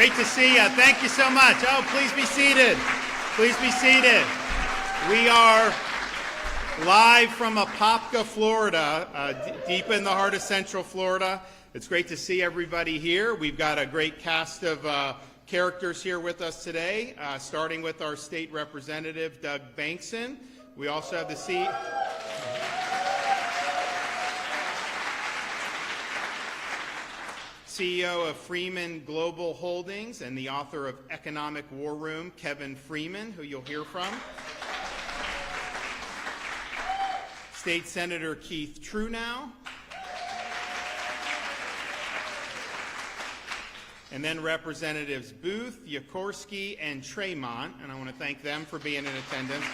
Great to see you. Thank you so much. Oh, please be seated. Please be seated. We are live from Apopka, Florida, deep in the heart of Central Florida. It's great to see everybody here. We've got a great cast of characters here with us today, starting with our state representative, Doug Bankson. We also have the CEO of Freeman Global Holdings and the author of Economic War Room, Kevin Freeman, who you'll hear from. State Senator Keith Truenow. And then Representatives Booth, Yakorsky, and Tremont, and I want to thank them for being in attendance.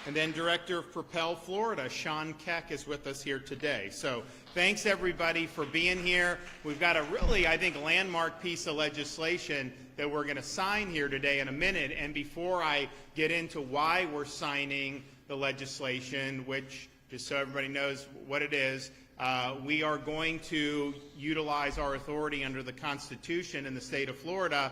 And then Director of Propel Florida, Sean Keck, is with us here today. So thanks, everybody, for being here. We've got a really, I think, landmark piece of legislation that we're going to sign here today in a minute. And before I get into why we're signing the legislation, which, just so everybody knows what it is, we are going to utilize our authority under the Constitution in the state of Florida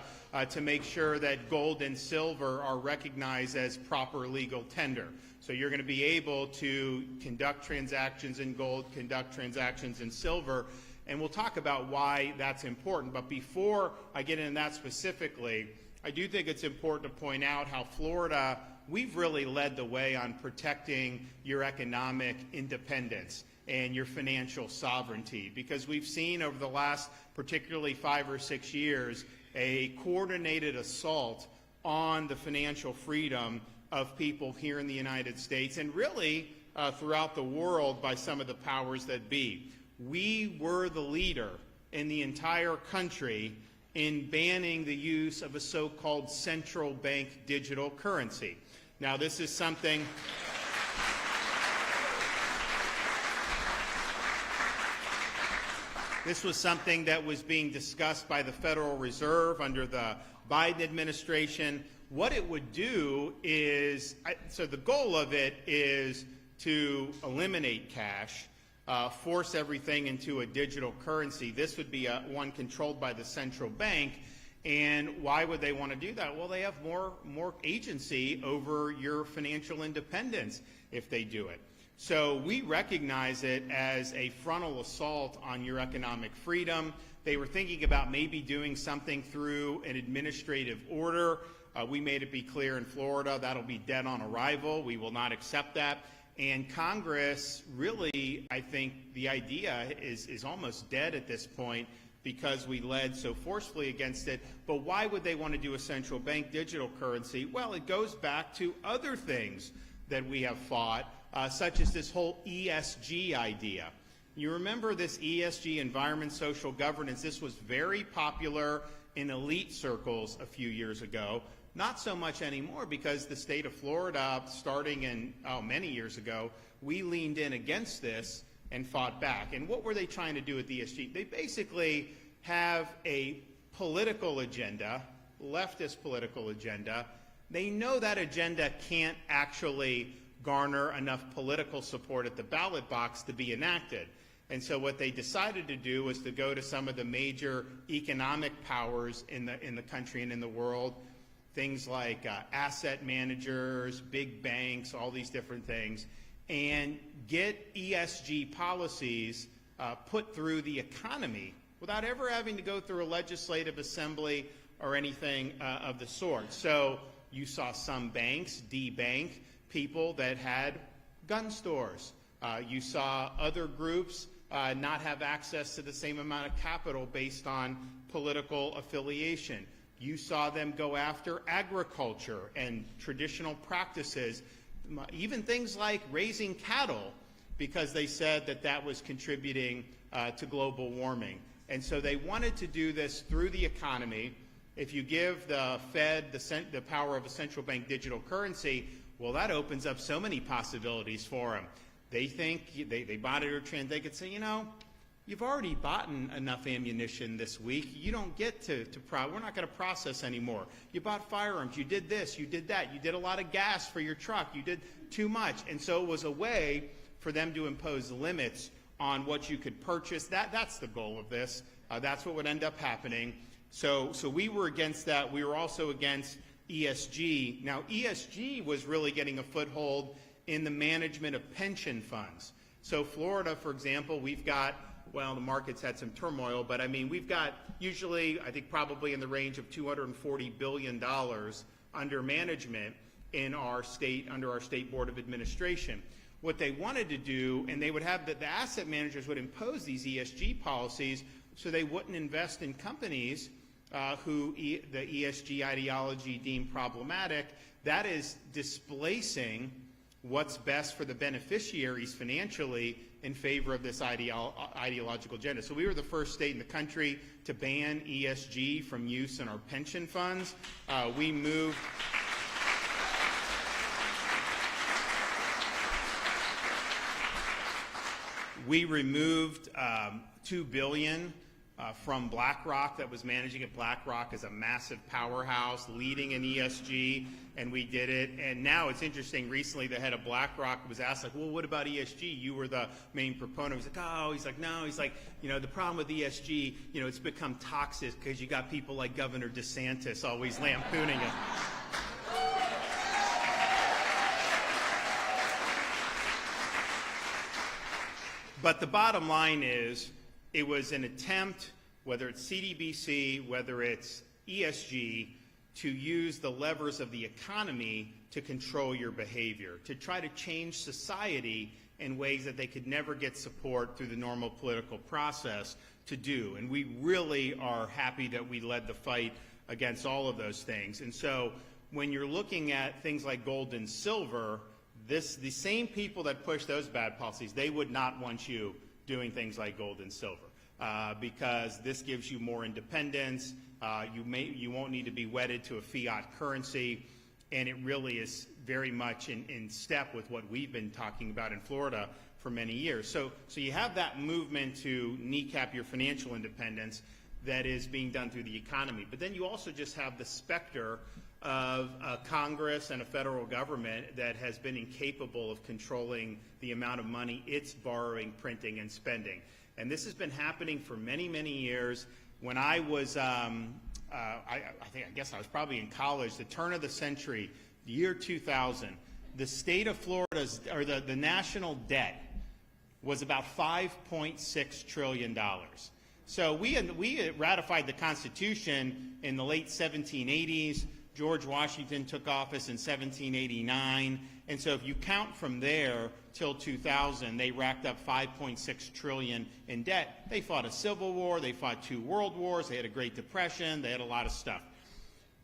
to make sure that gold and silver are recognized as proper legal tender. So you're going to be able to conduct transactions in gold, conduct transactions in silver, and we'll talk about why that's important. But before I get into that specifically, I do think it's important to point out how Florida, we've really led the way on protecting your economic independence and your financial sovereignty, because we've seen over the last particularly 5 or 6 years a coordinated assault on the financial freedom of people here in the United States and really throughout the world by some of the powers that be. We were the leader in the entire country in banning the use of a so-called central bank digital currency. Now, this is something This was something that was being discussed by the Federal Reserve under the Biden administration. What it would do is, so the goal of it is to eliminate cash, force everything into a digital currency. This would be one controlled by the central bank. And why would they want to do that? Well, they have more agency over your financial independence if they do it. So we recognize it as a frontal assault on your economic freedom. They were thinking about maybe doing something through an administrative order. We made it be clear in Florida that'll be dead on arrival. We will not accept that. And Congress really, I think the idea is almost dead at this point because we led so forcefully against it. But why would they want to do a central bank digital currency? Well, it goes back to other things that we have fought, such as this whole ESG idea. You remember this ESG, environment, social governance. This was very popular in elite circles a few years ago. Not so much anymore because the state of Florida, starting in many years ago, we leaned in against this and fought back. And what were they trying to do with ESG? They basically have a political agenda, leftist political agenda. They know that agenda can't actually garner enough political support at the ballot box to be enacted. And so what they decided to do was to go to some of the major economic powers in the country and in the world, things like asset managers, big banks, all these different things, and get ESG policies put through the economy without ever having to go through a legislative assembly or anything of the sort. So you saw some banks debank people that had gun stores. You saw other groups not have access to the same amount of capital based on political affiliation. You saw them go after agriculture and traditional practices, even things like raising cattle, because they said that that was contributing to global warming. And so they wanted to do this through the economy. If you give the Fed the power of a central bank digital currency, well, that opens up so many possibilities for them. They think they monitor trends. They could say, you know, you've already bought enough ammunition this week. You don't get we're not going to process anymore. You bought firearms. You did this. You did that. You did a lot of gas for your truck. You did too much. And so it was a way for them to impose limits on what you could purchase. That's the goal of this. That's what would end up happening. So we were against that. We were also against ESG. Now, ESG was really getting a foothold in the management of pension funds. So Florida, for example, we've got, well, the market's had some turmoil, but I mean, we've got usually, I think probably in the range of $240 billion under management in our state, under our state board of administration. What they wanted to do, and they would have the asset managers would impose these ESG policies so they wouldn't invest in companies who the ESG ideology deemed problematic. That is displacing what's best for the beneficiaries financially in favor of this ideological agenda. So we were the first state in the country to ban ESG from use in our pension funds. We moved... We removed $2 billion from BlackRock that was managing it. BlackRock is a massive powerhouse leading in ESG, and we did it. And now it's interesting, recently the head of BlackRock was asked, like, well, what about ESG? You were the main proponent. He's like, oh, he's like, no. He's like, you know, the problem with ESG, you know, it's become toxic because you got people like Governor DeSantis always lampooning it. But the bottom line is, it was an attempt, whether it's CDBC, whether it's ESG, to use the levers of the economy to control your behavior, to try to change society in ways that they could never get support through the normal political process to do. And we really are happy that we led the fight against all of those things. And so when you're looking at things like gold and silver, the same people that push those bad policies, they would not want you doing things like gold and silver because this gives you more independence. You won't need to be wedded to a fiat currency, and it really is very much in step with what we've been talking about in Florida for many years. So you have that movement to kneecap your financial independence that is being done through the economy. But then you also just have the specter of a Congress and a federal government that has been incapable of controlling the amount of money it's borrowing, printing, and spending. And this has been happening for many, many years. When I was, I guess I was probably in college, the turn of the century, the year 2000, the state of Florida's, or the national debt was about $5.6 trillion. So we ratified the Constitution in the late 1780s. George Washington took office in 1789, and so if you count from there till 2000, they racked up $5.6 trillion in debt. They fought a civil war, they fought 2 world wars, they had a Great Depression, they had a lot of stuff.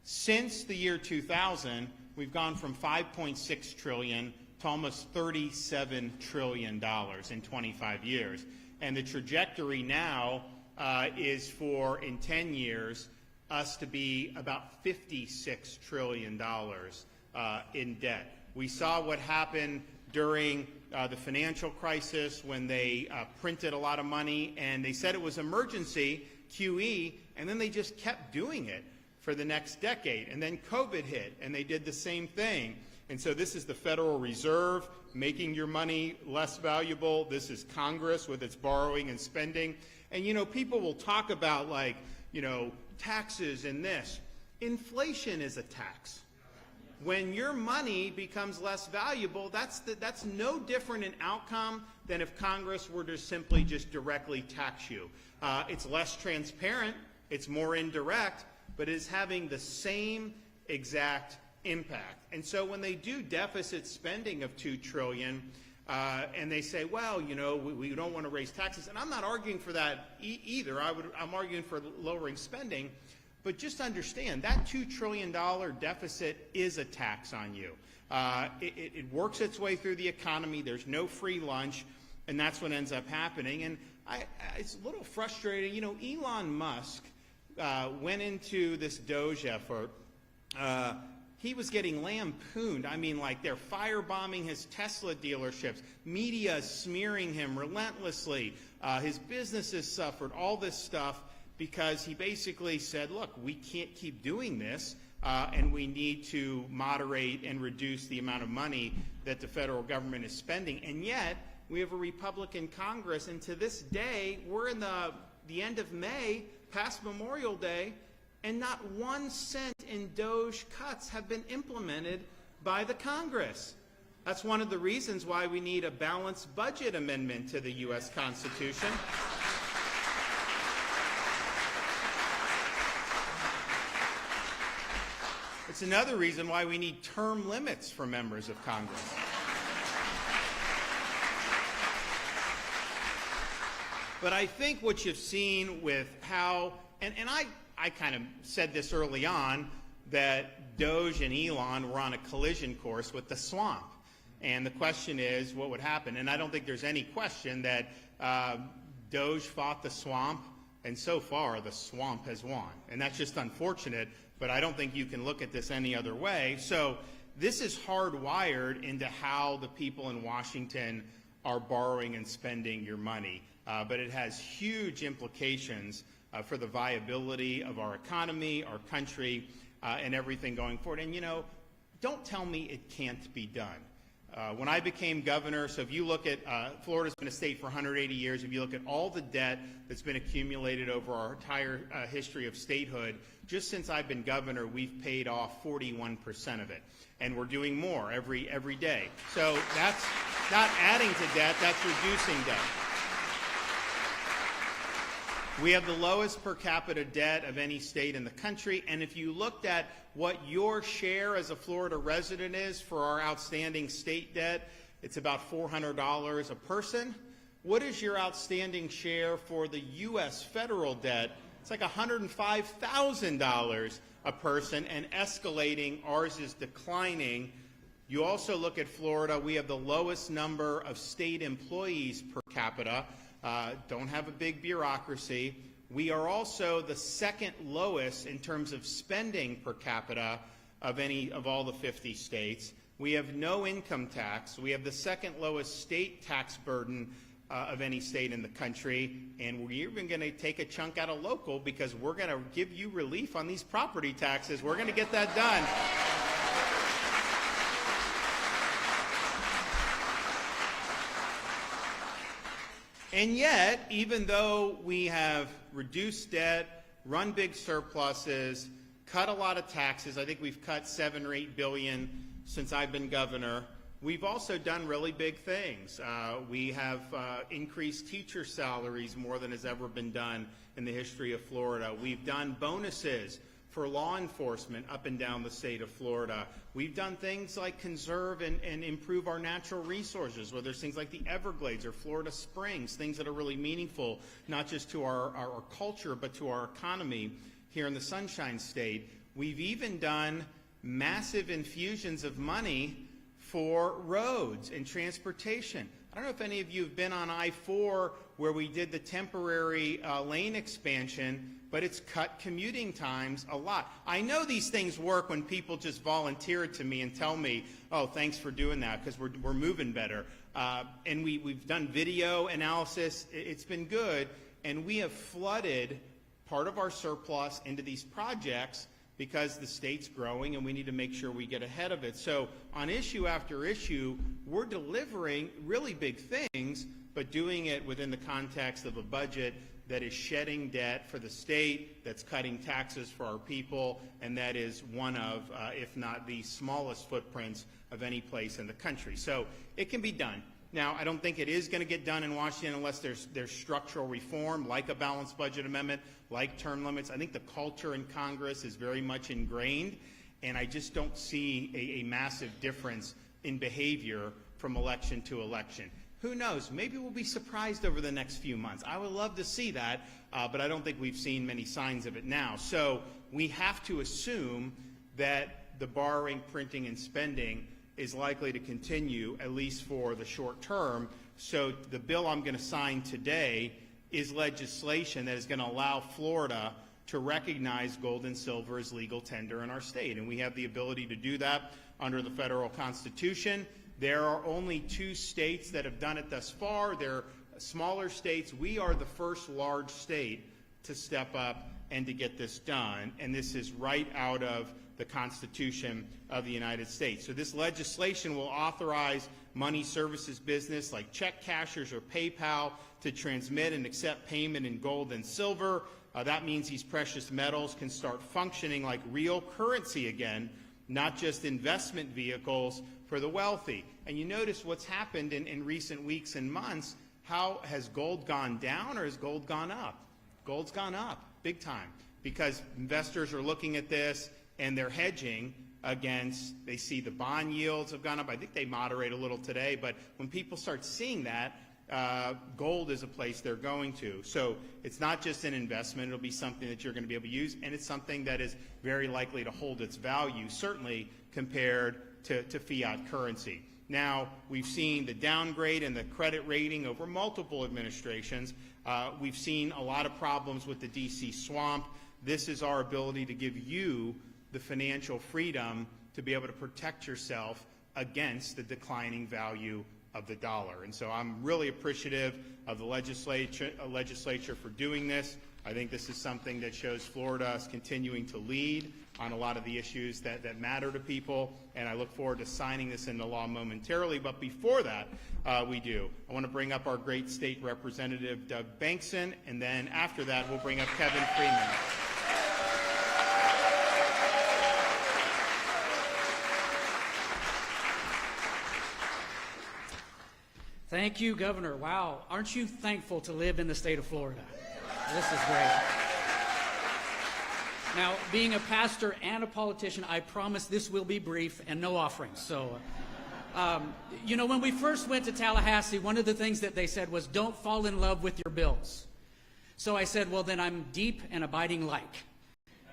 Since the year 2000, we've gone from $5.6 trillion to almost $37 trillion in 25 years. And the trajectory now is for, in 10 years, us to be about $56 trillion in debt. We saw what happened during the financial crisis when they printed a lot of money, and they said it was emergency, QE, and then they just kept doing it for the next decade. And then COVID hit, and they did the same thing. And so this is the Federal Reserve making your money less valuable. This is Congress with its borrowing and spending. And, you know, people will talk about, like, you know, taxes and this. Inflation is a tax. When your money becomes less valuable, that's no different an outcome than if Congress were to simply just directly tax you. It's less transparent, it's more indirect, but it's having the same exact impact. And so when they do deficit spending of $2 trillion, and they say, well, you know, we don't want to raise taxes. And I'm not arguing for that either. I'm arguing for lowering spending. But just understand, that $2 trillion deficit is a tax on you. It works its way through the economy. There's no free lunch, and that's what ends up happening. And it's a little frustrating. You know, Elon Musk went into this Doge effort. He was getting lampooned. I mean, like, they're firebombing his Tesla dealerships. Media smearing him relentlessly. His businesses suffered, all this stuff, because he basically said, look, we can't keep doing this, and we need to moderate and reduce the amount of money that the federal government is spending. And yet, we have a Republican Congress, and to this day, we're in the end of May, past Memorial Day, and not 1 cent in DOGE cuts have been implemented by the Congress. That's one of the reasons why we need a balanced budget amendment to the U.S. Constitution. It's another reason why we need term limits for members of Congress. But I think what you've seen with how, and I kind of said this early on, that DOGE and Elon were on a collision course with the swamp. And the question is, what would happen? And I don't think there's any question that DOGE fought the swamp, and so far the swamp has won. And that's just unfortunate, but I don't think you can look at this any other way. So this is hardwired into how the people in Washington are borrowing and spending your money. But it has huge implications for the viability of our economy, our country, and everything going forward. And, you know, don't tell me it can't be done. When I became governor, so if you look at, Florida's been a state for 180 years, if you look at all the debt that's been accumulated over our entire history of statehood, just since I've been governor, we've paid off 41% of it. And we're doing more every day. So that's not adding to debt, that's reducing debt. We have the lowest per capita debt of any state in the country, and if you looked at what your share as a Florida resident is for our outstanding state debt, it's about $400 a person. What is your outstanding share for the U.S. federal debt? It's like $105,000 a person and escalating. Ours is declining. You also look at Florida, we have the lowest number of state employees per capita. Don't have a big bureaucracy. We are also the second lowest in terms of spending per capita of all the 50 states. We have no income tax. We have the second lowest state tax burden of any state in the country, and we're even going to take a chunk out of local because we're going to give you relief on these property taxes. We're going to get that done. And yet, even though we have reduced debt, run big surpluses, cut a lot of taxes, I think we've cut $7 or $8 billion since I've been governor, we've also done really big things. We have increased teacher salaries more than has ever been done in the history of Florida. We've done bonuses for law enforcement up and down the state of Florida. We've done things like conserve and improve our natural resources, whether it's things like the Everglades or Florida Springs, things that are really meaningful, not just to our culture, but to our economy here in the Sunshine State. We've even done massive infusions of money for roads and transportation. I don't know if any of you have been on I-4 where we did the temporary lane expansion, but it's cut commuting times a lot. I know these things work when people just volunteer it to me and tell me, oh, thanks for doing that, because we're moving better. And we've done video analysis. It's been good. And we have flooded part of our surplus into these projects because the state's growing and we need to make sure we get ahead of it. So on issue after issue, we're delivering really big things, but doing it within the context of a budget that is shedding debt for the state, that's cutting taxes for our people, and that is one of, if not the smallest footprints of any place in the country. So it can be done. Now, I don't think it is going to get done in Washington unless there's structural reform, like a balanced budget amendment, like term limits. I think the culture in Congress is very much ingrained, and I just don't see a massive difference in behavior from election to election. Who knows? Maybe we'll be surprised over the next few months. I would love to see that, but I don't think we've seen many signs of it now. So we have to assume that the borrowing, printing, and spending is likely to continue, at least for the short term. So the bill I'm going to sign today is legislation that is going to allow Florida to recognize gold and silver as legal tender in our state. And we have the ability to do that under the federal Constitution. There are only 2 states that have done it thus far. They're smaller states. We are the first large state to step up and to get this done. And this is right out of the Constitution of the United States. So this legislation will authorize money services business like check cashers or PayPal to transmit and accept payment in gold and silver. That means these precious metals can start functioning like real currency again, not just investment vehicles for the wealthy. And you notice what's happened in recent weeks and months. How has gold gone down or has gold gone up? Gold's gone up big time because investors are looking at this and they're hedging against, they see the bond yields have gone up. I think they moderate a little today, but when people start seeing that, gold is a place they're going to. So it's not just an investment, it'll be something that you're going to be able to use, and it's something that is very likely to hold its value, certainly compared to fiat currency. Now, we've seen the downgrade in the credit rating over multiple administrations. We've seen a lot of problems with the DC swamp. This is our ability to give you the financial freedom to be able to protect yourself against the declining value of the dollar. And so I'm really appreciative of the legislature for doing this. I think this is something that shows Florida is continuing to lead on a lot of the issues that matter to people, and I look forward to signing this into law momentarily. But before that, I want to bring up our great state representative, Doug Bankson, and then after that, we'll bring up Kevin Freeman. Thank you, Governor. Wow, aren't you thankful to live in the state of Florida? This is great. Now, being a pastor and a politician, I promise this will be brief and no offerings. So, you know, when we first went to Tallahassee, one of the things that they said was, don't fall in love with your bills. So I said, well, then I'm deep and abiding like.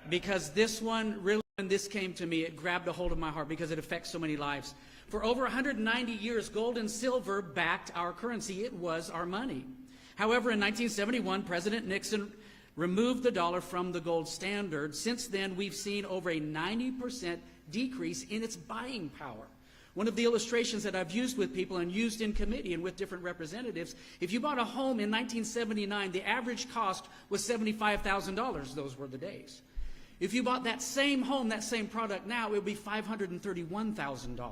Because this one, really, when this came to me, it grabbed a hold of my heart because it affects so many lives. For over 190 years, gold and silver backed our currency. It was our money. However, in 1971, President Nixon removed the dollar from the gold standard. Since then, we've seen over a 90% decrease in its buying power. One of the illustrations that I've used with people and used in committee and with different representatives, if you bought a home in 1979, the average cost was $75,000. Those were the days. If you bought that same home, that same product now, it would be $531,000.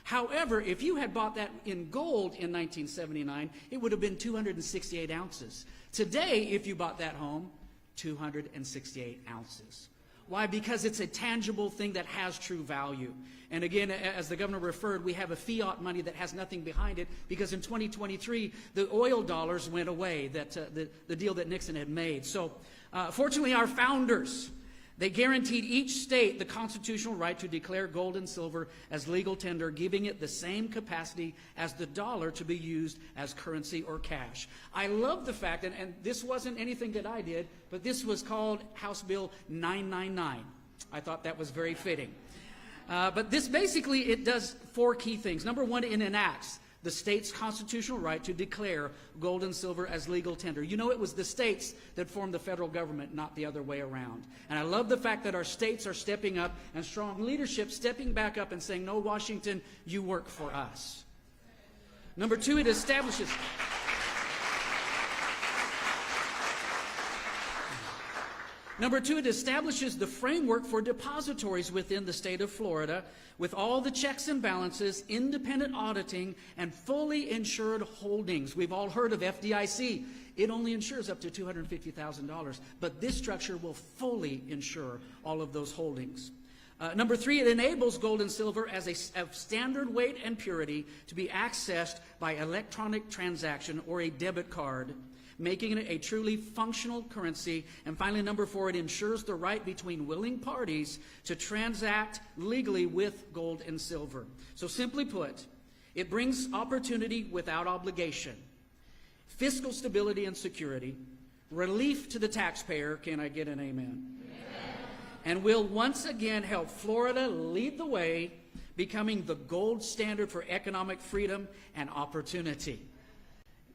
However, if you had bought that in gold in 1979, it would have been 268 ounces. Today, if you bought that home, 268 ounces. Why? Because it's a tangible thing that has true value. And again, as the governor referred, we have a fiat money that has nothing behind it because in 2023, the oil dollars went away, the deal that Nixon had made. So fortunately, our founders, they guaranteed each state the constitutional right to declare gold and silver as legal tender, giving it the same capacity as the dollar to be used as currency or cash. I love the fact, and this wasn't anything that I did, but this was called House Bill 999. I thought that was very fitting. But this basically, it does four key things. Number one, it enacts the state's constitutional right to declare gold and silver as legal tender. You know, it was the states that formed the federal government, not the other way around. And I love the fact that our states are stepping up and strong leadership stepping back up and saying, no, Washington, you work for us. Number two, it establishes... Number two, it establishes the framework for depositories within the state of Florida with all the checks and balances, independent auditing, and fully insured holdings. We've all heard of FDIC. It only insures up to $250,000, but this structure will fully insure all of those holdings. Number three, it enables gold and silver as a standard weight and purity to be accessed by electronic transaction or a debit card, making it a truly functional currency. And finally, number four, it ensures the right between willing parties to transact legally with gold and silver. So simply put, it brings opportunity without obligation, fiscal stability and security, relief to the taxpayer. Can I get an amen? And will once again help Florida lead the way, becoming the gold standard for economic freedom and opportunity.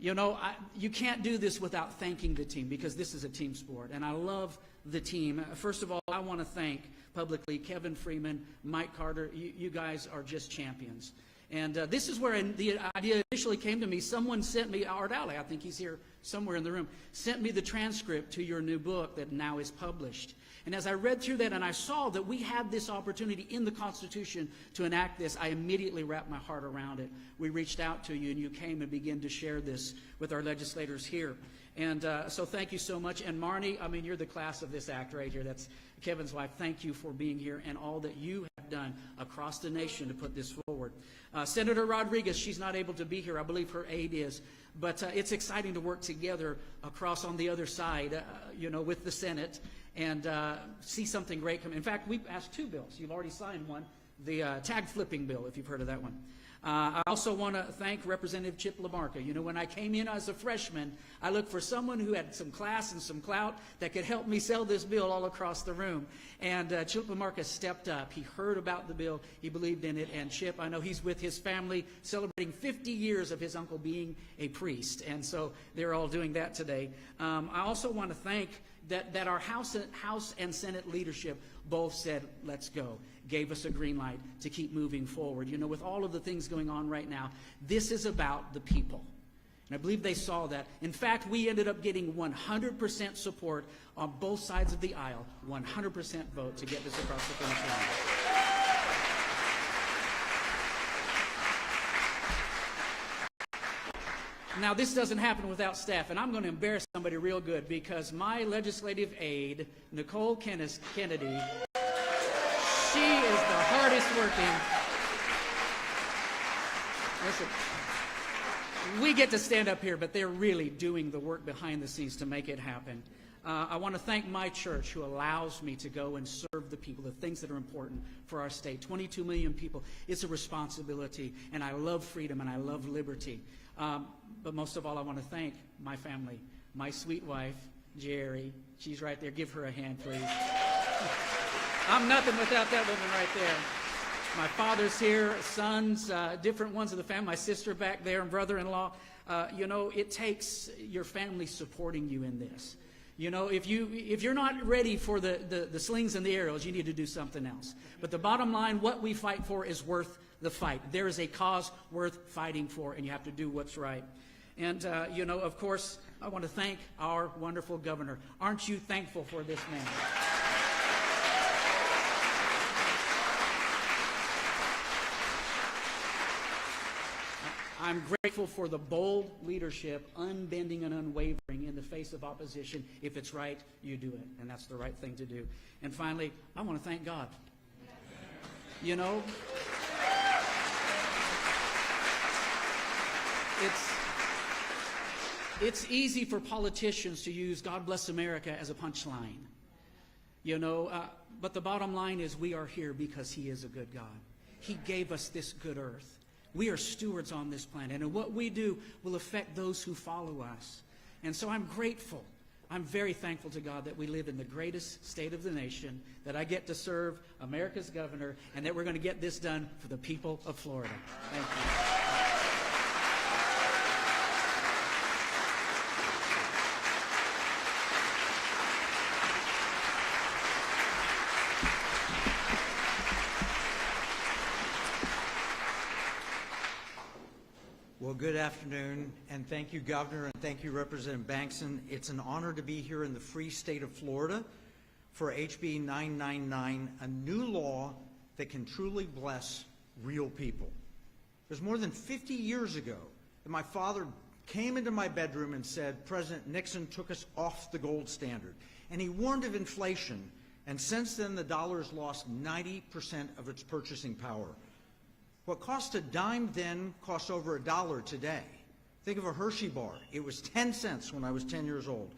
You know, you can't do this without thanking the team, because this is a team sport, and I love the team. First of all, I want to thank publicly Kevin Freeman, Mike Carter. You guys are just champions. And this is where the idea initially came to me. Someone sent me, Art Alley, I think he's here somewhere in the room, sent me the transcript to your new book that now is published. And as I read through that and I saw that we had this opportunity in the Constitution to enact this, I immediately wrapped my heart around it. We reached out to you, and you came and began to share this with our legislators here. And so thank you so much. And Marnie, I mean, you're the class of this act right here. That's Kevin's wife. Thank you for being here and all that you have done across the nation to put this forward. Senator Rodriguez, she's not able to be here. I believe her aide is. But it's exciting to work together across on the other side, with the Senate and see something great come. In fact, we passed 2 bills. You've already signed one, the tag flipping bill, if you've heard of that one. I also want to thank Representative Chip LaMarca. You know, when I came in as a freshman, I looked for someone who had some class and some clout that could help me sell this bill all across the room. And Chip LaMarca stepped up. He heard about the bill. He believed in it. And Chip, I know he's with his family celebrating 50 years of his uncle being a priest. And so they're all doing that today. I also want to thank that our House and Senate leadership both said, let's go, gave us a green light to keep moving forward. You know, with all of the things going on right now, this is about the people. And I believe they saw that. In fact, we ended up getting 100% support on both sides of the aisle, 100% vote to get this across the finish line. Now, this doesn't happen without staff, and I'm going to embarrass somebody real good because my legislative aide, Nicole Kennedy, she is the hardest working. Listen, we get to stand up here, but they're really doing the work behind the scenes to make it happen. I want to thank my church who allows me to go and serve the people, the things that are important for our state. 22 million people. It's a responsibility, and I love freedom and I love liberty. But most of all, I want to thank my family, my sweet wife, Jerry. She's right there. Give her a hand, please. I'm nothing without that woman right there. My father's here, sons, different ones of the family, my sister back there, and brother-in-law. It takes your family supporting you in this. You know, if you're not ready for the slings and the arrows, you need to do something else. But the bottom line, what we fight for is worth the fight. There is a cause worth fighting for, and you have to do what's right. And, of course, I want to thank our wonderful governor. Aren't you thankful for this man? I'm grateful for the bold leadership, unbending and unwavering in the face of opposition. If it's right, you do it, and that's the right thing to do. And finally, I want to thank God. You know, it's easy for politicians to use God bless America as a punchline. But the bottom line is we are here because He is a good God. He gave us this good earth. We are stewards on this planet, and what we do will affect those who follow us. And so I'm grateful. I'm very thankful to God that we live in the greatest state of the nation, that I get to serve America's governor, and that we're going to get this done for the people of Florida. Thank you. Well, good afternoon, and thank you, Governor, and thank you, Representative Bankson. It's an honor to be here in the free state of Florida for HB 999, a new law that can truly bless real people. It was more than 50 years ago that my father came into my bedroom and said, President Nixon took us off the gold standard. And he warned of inflation, and since then the dollar has lost 90% of its purchasing power. What cost a dime then costs over $1 today. Think of a Hershey bar. It was 10 cents when I was 10 years old.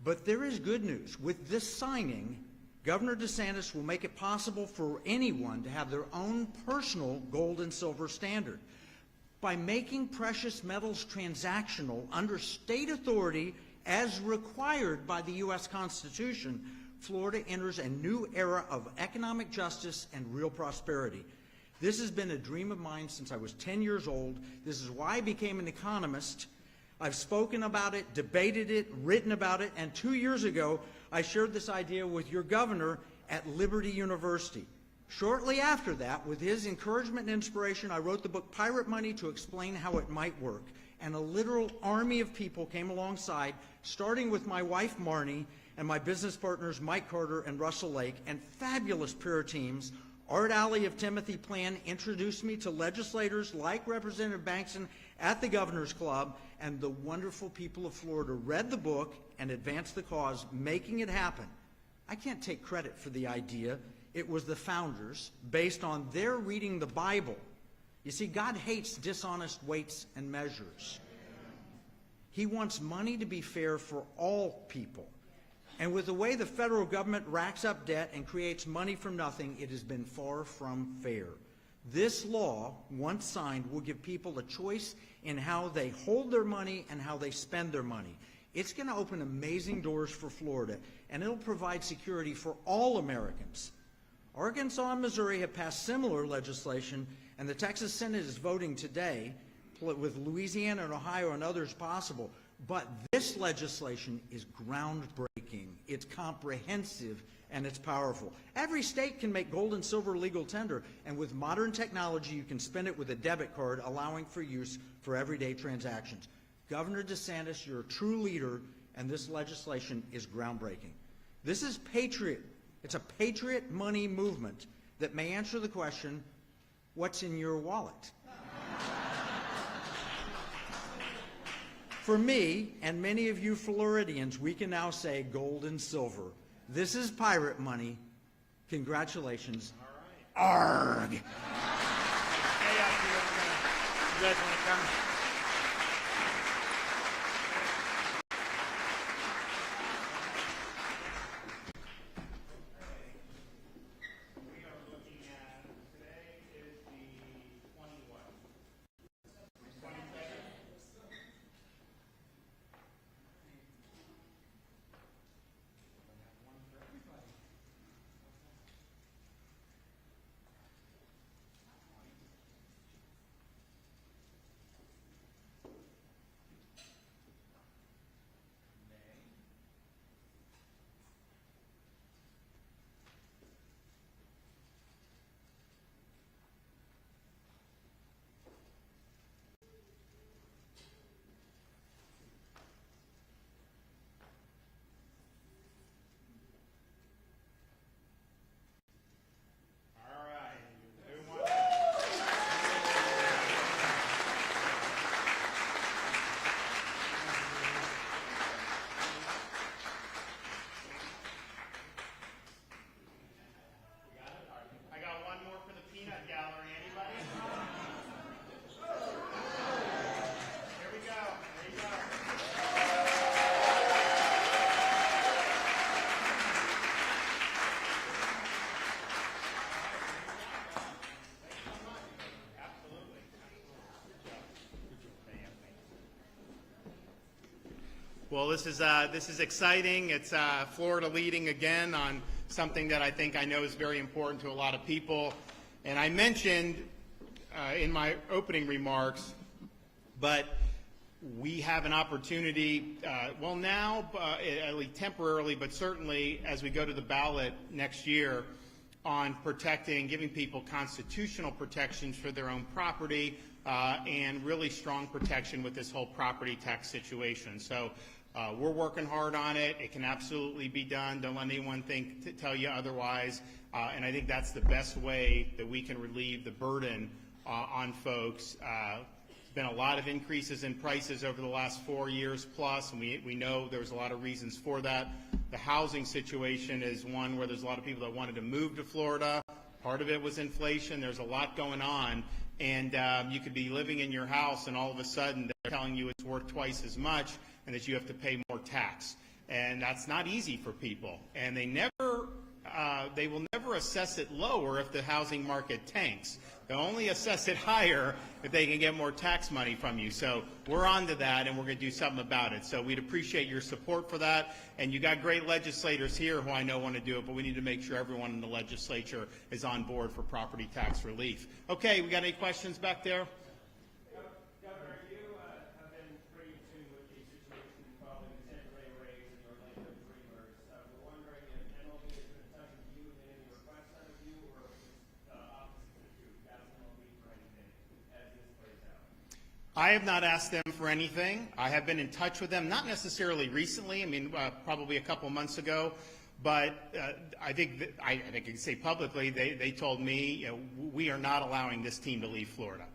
But there is good news. With this signing, Governor DeSantis will make it possible for anyone to have their own personal gold and silver standard. By making precious metals transactional under state authority as required by the U.S. Constitution, Florida enters a new era of economic justice and real prosperity. This has been a dream of mine since I was 10 years old. This is why I became an economist. I've spoken about it, debated it, written about it, and 2 years ago, I shared this idea with your governor at Liberty University. Shortly after that, with his encouragement and inspiration, I wrote the book Pirate Money to explain how it might work. and a literal army of people came alongside, starting with my wife Marnie and my business partners Mike Carter and Russell Lake, and fabulous peer teams. Art Alley of Timothy Plan introduced me to legislators like Representative Bankson at the Governor's Club, and the wonderful people of Florida read the book and advanced the cause, making it happen. I can't take credit for the idea. It was the founders, based on their reading the Bible. You see, God hates dishonest weights and measures. He wants money to be fair for all people. And with the way the federal government racks up debt and creates money from nothing, it has been far from fair. This law, once signed, will give people a choice in how they hold their money and how they spend their money. It's going to open amazing doors for Florida, and it'll provide security for all Americans. Arkansas and Missouri have passed similar legislation, and the Texas Senate is voting today, with Louisiana and Ohio and others possible. But this legislation is groundbreaking, it's comprehensive, and it's powerful. Every state can make gold and silver legal tender, and with modern technology, you can spend it with a debit card, allowing for use for everyday transactions. Governor DeSantis, you're a true leader, and this legislation is groundbreaking. This is patriot. It's a patriot money movement that may answer the question, what's in your wallet? For me, and many of you Floridians, we can now say gold and silver. This is pirate money. Congratulations. All right. Arg! Hey, you guys want to come? Well, this is exciting. It's Florida leading again on something that I know is very important to a lot of people. And I mentioned in my opening remarks, but we have an opportunity, well now, at least temporarily, but certainly as we go to the ballot next year, on protecting, giving people constitutional protections for their own property, and really strong protection with this whole property tax situation. So we're working hard on it. It can absolutely be done. Don't let anyone tell you otherwise. And I think that's the best way that we can relieve the burden on folks. There's been a lot of increases in prices over the last 4 years plus, and we know there's a lot of reasons for that. The housing situation is one where there's a lot of people that wanted to move to Florida. Part of it was inflation. There's a lot going on. And you could be living in your house, and all of a sudden they're telling you it's worth twice as much and that you have to pay more tax. And that's not easy for people. And they will never assess it lower if the housing market tanks. They'll only assess it higher if they can get more tax money from you. So we're on to that, and we're going to do something about it. So we'd appreciate your support for that. And you got great legislators here who I know want to do it, but we need to make sure everyone in the legislature is on board for property tax relief. Okay, we got any questions back there? Governor, you have been pretty in tune with the situation involving the temporary raise and your Orlando Dreamers. We're wondering if MLB has been in touch with you and any requests out of you, or if it's the opposite of you, asking MLB for anything as this plays out. I have not asked them for anything. I have been in touch with them, not necessarily recently. I mean, probably a couple months ago. But I think I can say publicly, they told me, we are not allowing this team to leave Florida,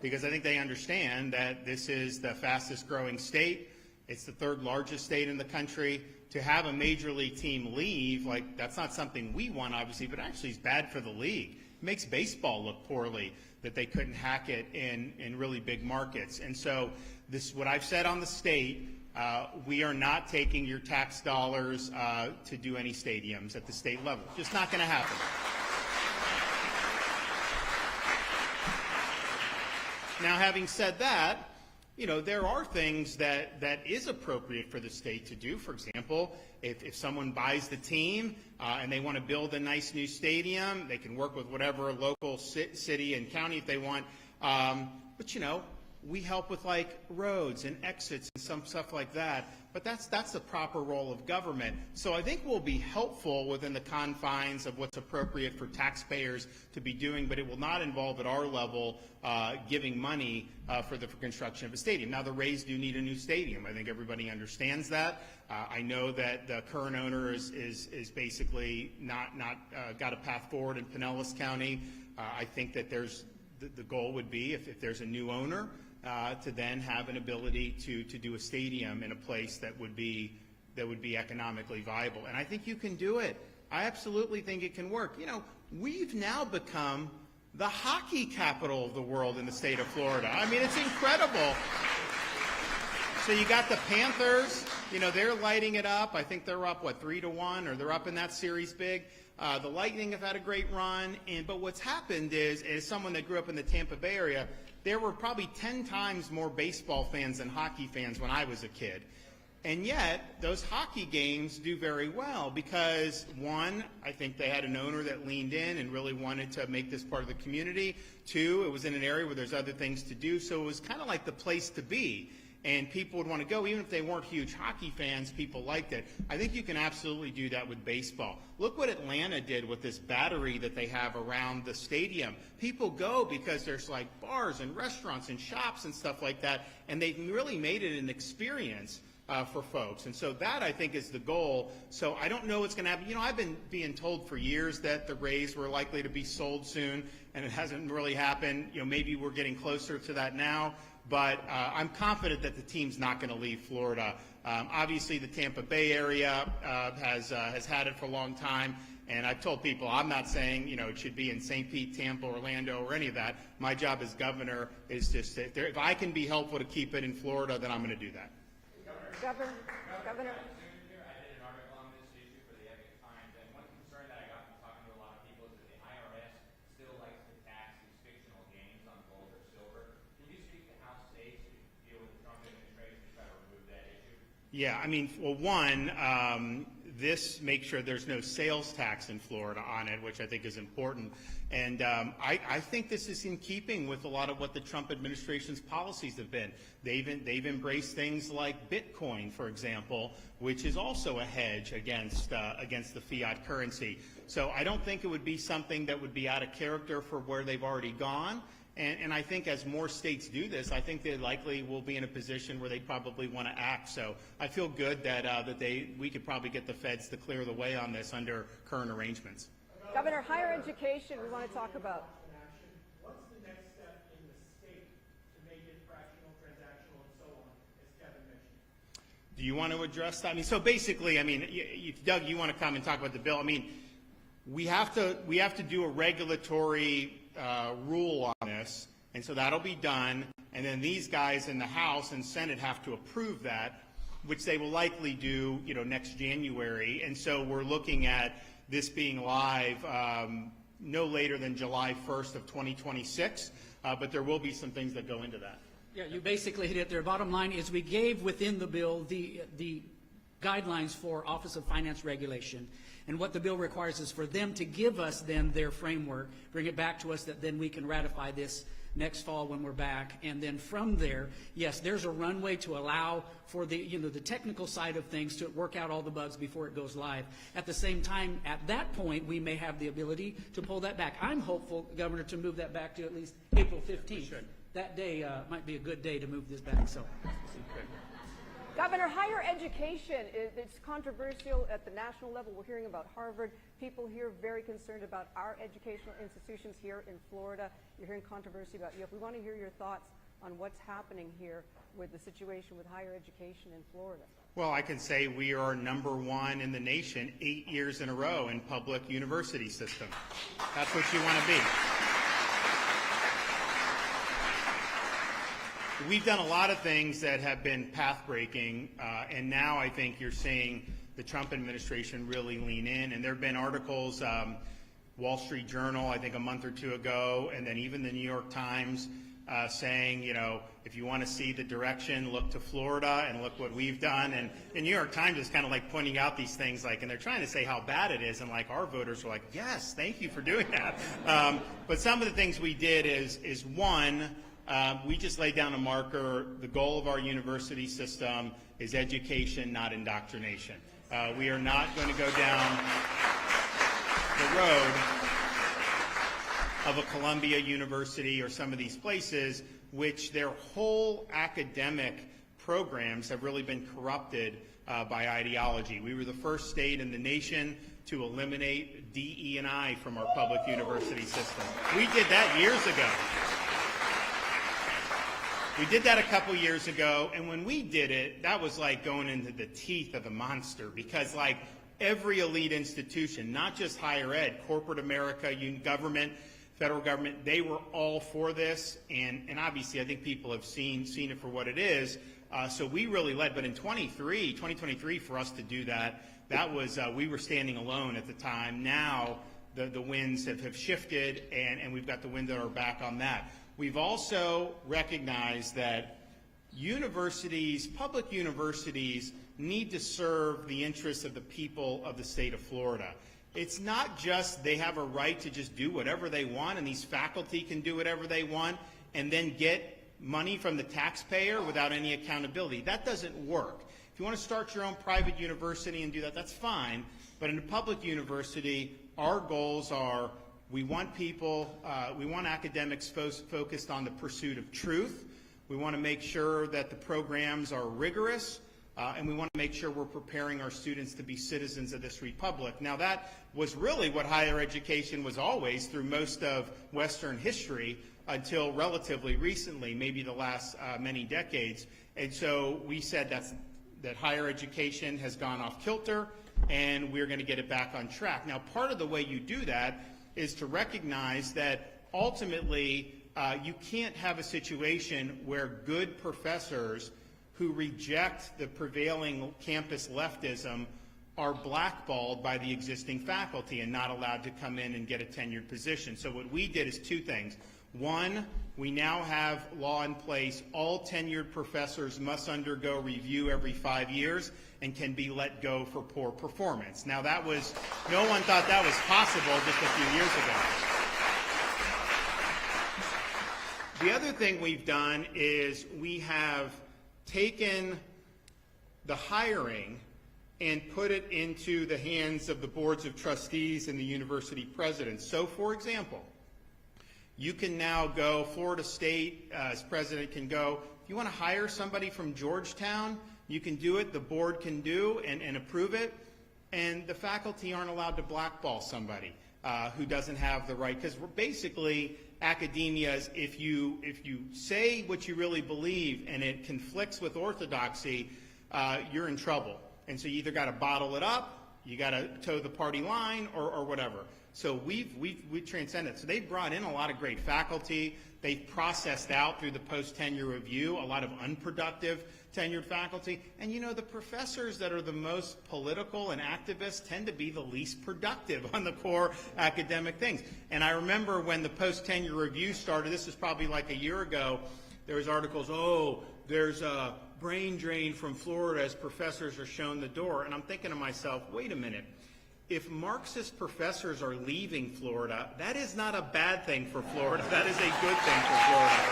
because I think they understand that this is the fastest growing state. It's the third largest state in the country. To have a major league team leave, like, that's not something we want, obviously, but actually is bad for the league. It makes baseball look poorly that they couldn't hack it in really big markets. And so this, what I've said on the state, we are not taking your tax dollars to do any stadiums at the state level. Just not going to happen. Now, having said that, there are things that is appropriate for the state to do. For example, if someone buys the team and they want to build a nice new stadium, they can work with whatever local city and county if they want. But we help with like roads and exits and some stuff like that. But that's the proper role of government. So I think we'll be helpful within the confines of what's appropriate for taxpayers to be doing, but it will not involve at our level giving money for the construction of a stadium. Now, the Rays do need a new stadium. I think everybody understands that. I know that the current owner is basically not got a path forward in Pinellas County. I think that the goal would be, if there's a new owner, to then have an ability to do a stadium in a place that would be economically viable. And I think you can do it. I absolutely think it can work. We've now become the hockey capital of the world in the state of Florida. I mean, it's incredible. So you got the Panthers, they're lighting it up. I think they're up, 3-1, or they're up in that series big. The Lightning have had a great run. But what's happened is, as someone that grew up in the Tampa Bay area, there were probably 10 times more baseball fans than hockey fans when I was a kid. And yet, those hockey games do very well because, one, I think they had an owner that leaned in and really wanted to make this part of the community. Two, it was in an area where there's other things to do, so it was kind of like the place to be. And people would want to go. Even if they weren't huge hockey fans, people liked it. I think you can absolutely do that with baseball. Look what Atlanta did with this battery that they have around the stadium. People go because there's like bars and restaurants and shops and stuff like that, and they've really made it an experience for folks. And so that, I think, is the goal. So I don't know what's going to happen. I've been being told for years that the Rays were likely to be sold soon, and it hasn't really happened. Maybe we're getting closer to that now. But I'm confident that the team's not going to leave Florida. Obviously, the Tampa Bay area has had it for a long time. And I've told people, I'm not saying, it should be in St. Pete, Tampa, Orlando, or any of that. My job as governor is just, if I can be helpful to keep it in Florida, then I'm going to do that. Governor. I did an article on this issue for the Epic Times, and one concern that I got from talking to a lot of people is that the IRS still likes to tax these fictional gains on gold or silver. Can you speak to how states deal with the Trump administration to try to remove that issue? Yeah, well, one, this makes sure there's no sales tax in Florida on it, which I think is important. And I think this is in keeping with a lot of what the Trump administration's policies have been. They've embraced things like Bitcoin, for example, which is also a hedge against the fiat currency. So I don't think it would be something that would be out of character for where they've already gone. And I think as more states do this, I think they likely will be in a position where they probably want to act. So I feel good that we could probably get the feds to clear the way on this under current arrangements. Governor, higher education, we want to talk about. What's the next step in the state to make it fractional, transactional, and so on, as Kevin mentioned? Do you want to address that? So basically, Doug, you want to come and talk about the bill. We have to do a regulatory rule on this, and so that'll be done. And then these guys in the House and Senate have to approve that, which they will likely do, next January. And so we're looking at this being live no later than July 1st of 2026. But there will be some things that go into that. Yeah, you basically hit it there. Bottom line is we gave within the bill the guidelines for Office of Finance Regulation. And what the bill requires is for them to give us then their framework, bring it back to us, that then we can ratify this next fall when we're back. And then from there, yes, there's a runway to allow for the technical side of things to work out all the bugs before it goes live. At the same time, at that point, we may have the ability to pull that back. I'm hopeful, Governor, to move that back to at least April 15th. that day might be a good day to move this back. So. Governor, higher education, it's controversial at the national level. We're hearing about Harvard. People here very concerned about our educational institutions here in Florida. You're hearing controversy about UF. We want to hear your thoughts on what's happening here with the situation with higher education in Florida. Well, I can say we are #1 in the nation 8 years in a row in public university system. That's what you want to be. We've done a lot of things that have been path-breaking, and now I think you're seeing the Trump administration really lean in. And there have been articles, Wall Street Journal, I think a month or two ago, and then even the New York Times saying, you know, if you want to see the direction, look to Florida and look what we've done. And the New York Times is kind of like pointing out these things, like, and they're trying to say how bad it is, and like our voters are like, yes, thank you for doing that. But some of the things we did is one, we just laid down a marker. The goal of our university system is education, not indoctrination. We are not going to go down the road of a Columbia University or some of these places which their whole academic programs have really been corrupted by ideology. We were the first state in the nation to eliminate DE&I from our public university system. We did that years ago. We did that a couple years ago, and when we did it, that was like going into the teeth of the monster, because like every elite institution, not just higher ed, corporate America, government, federal government, they were all for this, and obviously I think people have seen it for what it is. So we really led, but in 2023, for us to do that, that was, we were standing alone at the time. Now the winds have shifted, and we've got the wind at our back on that. We've also recognized that universities, public universities, need to serve the interests of the people of the state of Florida. It's not just they have a right to just do whatever they want, and these faculty can do whatever they want and then get money from the taxpayer without any accountability. That doesn't work. If you want to start your own private university and do that, that's fine. But in a public university, our goals are, we want people, we want academics focused on the pursuit of truth. We want to make sure that the programs are rigorous, and we want to make sure we're preparing our students to be citizens of this republic. Now, that was really what higher education was always through most of Western history until relatively recently, maybe the last many decades. And so we said that higher education has gone off kilter, and we're going to get it back on track. Now, part of the way you do that is to recognize that ultimately you can't have a situation where good professors who reject the prevailing campus leftism are blackballed by the existing faculty and not allowed to come in and get a tenured position. So what we did is two things. One, we now have law in place. All tenured professors must undergo review every 5 years and can be let go for poor performance. Now that was, no one thought that was possible just a few years ago. The other thing we've done is we have taken the hiring and put it into the hands of the boards of trustees and the university presidents. So, for example, you can now go, Florida State as president can go, if you want to hire somebody from Georgetown, you can do it, the board can do and approve it, and the faculty aren't allowed to blackball somebody who doesn't have the right, because we're basically, academia is, if you say what you really believe and it conflicts with orthodoxy, you're in trouble. And so you either got to bottle it up, you got to toe the party line, or whatever. So we've transcended. So they've brought in a lot of great faculty. They've processed out through the post-tenure review a lot of unproductive tenured faculty. And you know, the professors that are the most political and activist tend to be the least productive on the core academic things. And I remember when the post-tenure review started, this was probably like a year ago, there was articles, oh, there's a brain drain from Florida as professors are shown the door. And I'm thinking to myself, wait a minute. If Marxist professors are leaving Florida, that is not a bad thing for Florida. That is a good thing for Florida.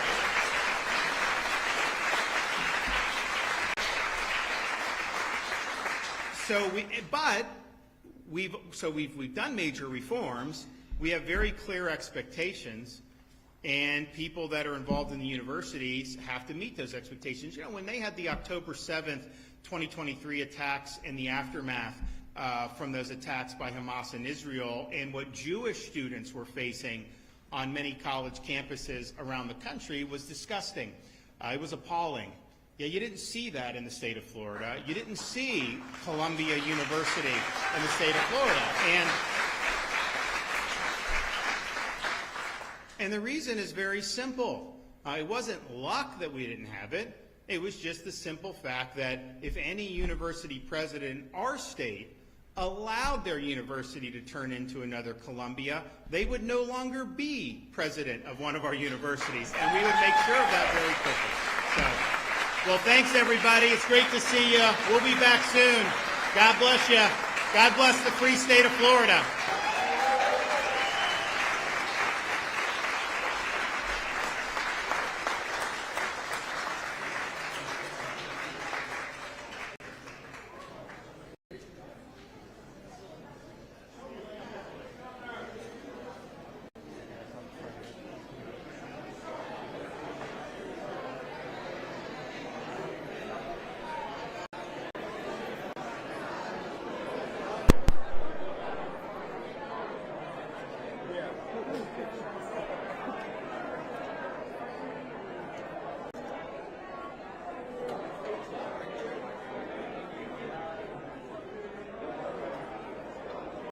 So we've done major reforms. We have very clear expectations. and people that are involved in the universities have to meet those expectations. You know, when they had the October 7th, 2023 attacks and the aftermath from those attacks by Hamas in Israel, and what Jewish students were facing on many college campuses around the country was disgusting. It was appalling. Yeah, you didn't see that in the state of Florida. You didn't see Columbia University in the state of Florida. And the reason is very simple. It wasn't luck that we didn't have it. It was just the simple fact that if any university president in our state allowed their university to turn into another Columbia, they would no longer be president of one of our universities, and we would make sure of that very quickly. So, well, thanks, everybody. It's great to see you. We'll be back soon. God bless you. God bless the free state of Florida.